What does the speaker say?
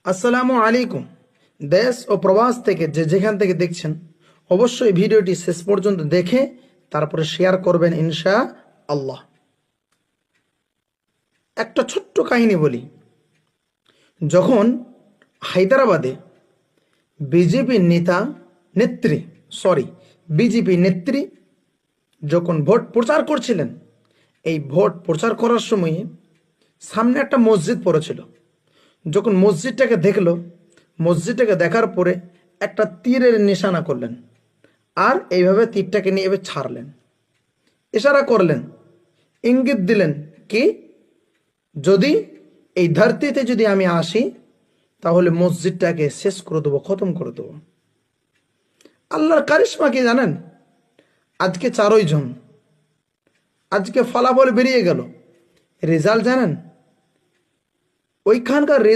আসসালামু আলাইকুম। দেশ ও প্রবাস থেকে যেখান থেকে দেখছেন অবশ্যই ভিডিওটি শেষ পর্যন্ত দেখে তারপরে শেয়ার করবেন ইনশা আল্লাহ। একটা ছোট্ট কাহিনী বলি। যখন হায়দ্রাবাদে বিজেপি বিজেপি নেত্রী যখন ভোট প্রচার করছিলেন, এই ভোট প্রচার করার সময়ে সামনে একটা মসজিদ পড়েছিল। যখন মসজিদটাকে দেখার পরে একটা তীরের নিশানা করলেন, আর এইভাবে তীরটাকে নিয়ে এভাবে ছাড়লেন, ইশারা করলেন, ইঙ্গিত দিলেন কি যদি এই ধরতিতে যদি আমি আসি তাহলে মসজিদটাকে শেষ করে দেবো, খতম করে দেবো। আল্লাহর কারিশমা কি জানেন? আজকে 4ই জুন, আজকে ফলাফল বেরিয়ে গেল। রেজাল্ট জানেন? ওইখানকার